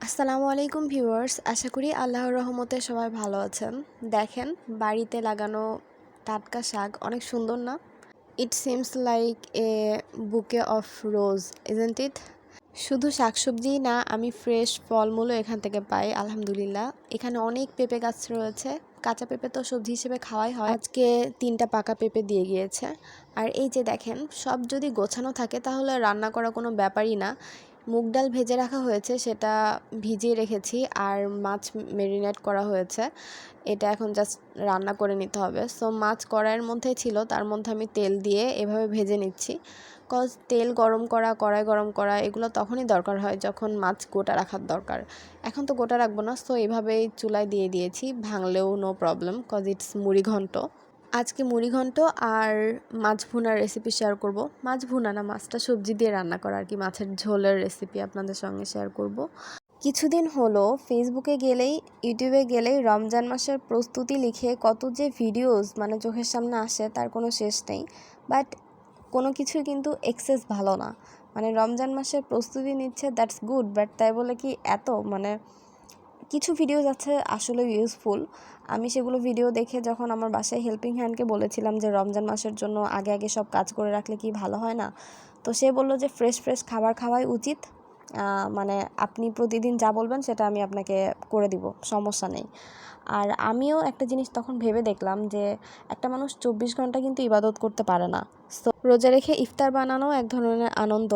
আসসালামু আলাইকুম ভিউয়ার্স, আশা করি আল্লাহর রহমতে সবাই ভালো আছেন। দেখেন বাড়িতে লাগানো টাটকা শাক অনেক সুন্দর না? ইট সিমস লাইক এ বুকে অফ রোজ, ইজন্ট ইট? শুধু শাকসবজিই না, আমি ফ্রেশ ফলমূলও এখান থেকে পাই আলহামদুলিল্লাহ। এখানে অনেক পেঁপে গাছ রয়েছে। কাঁচা পেঁপে তো সবজি হিসেবে খাওয়াই হয়। আজকে 3টা পাকা পেঁপে দিয়ে গিয়েছে। আর এই যে দেখেন, সব যদি গোছানো থাকে তাহলে রান্না করা কোনো ব্যাপারই না। মুগ ডাল ভেজে রাখা হয়েছে, সেটা ভিজিয়ে রেখেছি। আর মাছ মেরিনেট করা হয়েছে, এটা এখন জাস্ট রান্না করে নিতে হবে। সো মাছ কড়াইয়ের মধ্যেই ছিল, তার মধ্যে আমি তেল দিয়ে এভাবে ভেজে নিচ্ছি। কজ তেল গরম করা, কড়াই গরম করা এগুলো তখনই দরকার হয় যখন মাছ গোটা রাখার দরকার। এখন তো গোটা রাখবো না, সো এভাবেই চুলায় দিয়ে দিয়েছি, ভাঙলেও নো প্রবলেম, কজ ইটস মুড়িঘণ্ট। আজকে মুড়িঘণ্ট আর মাছ ভুনার রেসিপি শেয়ার করব। মাছ ভুনা না, মাছটা সবজি দিয়ে রান্না করা আর কি, মাছের ঝোলের রেসিপি আপনাদের সঙ্গে শেয়ার করব। কিছুদিন হলো ফেসবুকে গেলেই, ইউটিউবে গেলেই রমজান মাসের প্রস্তুতি লিখে কত যে ভিডিওস মানে চোখের সামনে আসে তার কোনো শেষ নেই। বাট কোনো কিছুই কিন্তু এক্সেস ভালো না। মানে রমজান মাসের প্রস্তুতি নিচ্ছে, দ্যাটস গুড, বাট তাই বলে কি এত মানে কিছু ভিডিওস আছে আসলে ইউজফুল। আমি সেগুলো ভিডিও দেখে যখন আমার বাসায় হেল্পিং হ্যান্ডকে বলেছিলাম যে রমজান মাসের জন্য আগে আগে সব কাজ করে রাখলে কি ভালো হয় না, তো সে বলল যে ফ্রেশ ফ্রেশ খাবার খাওয়াই উচিত। মানে আপনি প্রতিদিন যা বলবেন সেটা আমি আপনাকে করে দিব, সমস্যা নেই। আর আমিও একটা জিনিস তখন ভেবে দেখলাম যে একটা মানুষ 24 ঘন্টা কিন্তু ইবাদত করতে পারে না। সো রোজা রেখে ইফতার বানানো এক ধরনের আনন্দ।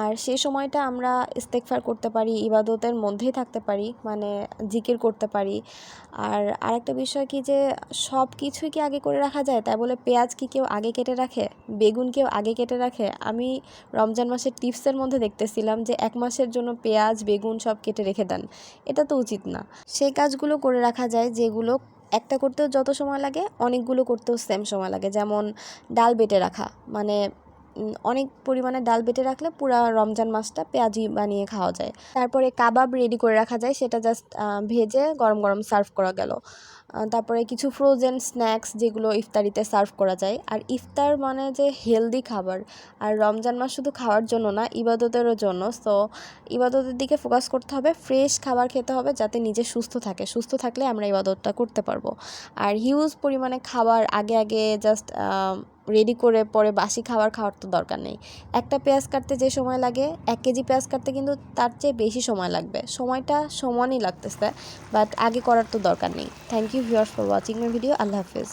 আর সেই সময়টা আমরা ইস্তেগফার করতে পারি, ইবাদতের মধ্যেই থাকতে পারি, মানে জিকির করতে পারি। আর আরেকটা বিষয় কি যে সব কিছুই কি আগে করে রাখা যায়? তাই বলে পেঁয়াজ কি কেউ আগে কেটে রাখে? বেগুন কেউ আগে কেটে রাখে? আমি রমজান মাসের টিপসের মধ্যে দেখতেছিলাম যে 1 মাসের জন্য পেঁয়াজ বেগুন সব কেটে রেখে দেন। এটা তো উচিত না। সেই কাজগুলো করে রাখা যায় যেগুলো একটা করতেও যত সময় লাগে অনেকগুলো করতেও সেম সময় লাগে। যেমন ডাল বেটে রাখা, মানে অনেক পরিমাণে ডাল বেটে রাখলে পুরা রমজান মাসটা পেঁয়াজি বানিয়ে খাওয়া যায়। তারপরে কাবাব রেডি করে রাখা যায়, সেটা জাস্ট ভেজে গরম গরম সার্ভ করা গেল। তারপরে কিছু ফ্রোজেন স্ন্যাক্স যেগুলো ইফতারিতে সার্ভ করা যায়। আর ইফতার মানে যে হেলদি খাবার, আর রমজান মাস শুধু খাওয়ার জন্য না, ইবাদতেরও জন্য। সো ইবাদতের দিকে ফোকাস করতে হবে, ফ্রেশ খাবার খেতে হবে যাতে নিজে সুস্থ থাকে। সুস্থ থাকলে আমরা ইবাদতটা করতে পারবো। আর হিউজ পরিমাণে খাবার আগে আগে জাস্ট রেডি করে পরে বাসি খাবার খাওয়ার তো দরকার নেই। একটা পেঁয়াজ কাটতে যে সময় লাগে, 1 কেজি পেঁয়াজ কাটতে কিন্তু তার চেয়ে বেশি সময় লাগবে। সময়টা সমানই লাগতেছে, বাট আগে করার তো দরকার নেই। Thank you viewers for watching my video. আল্লাহ হাফেজ।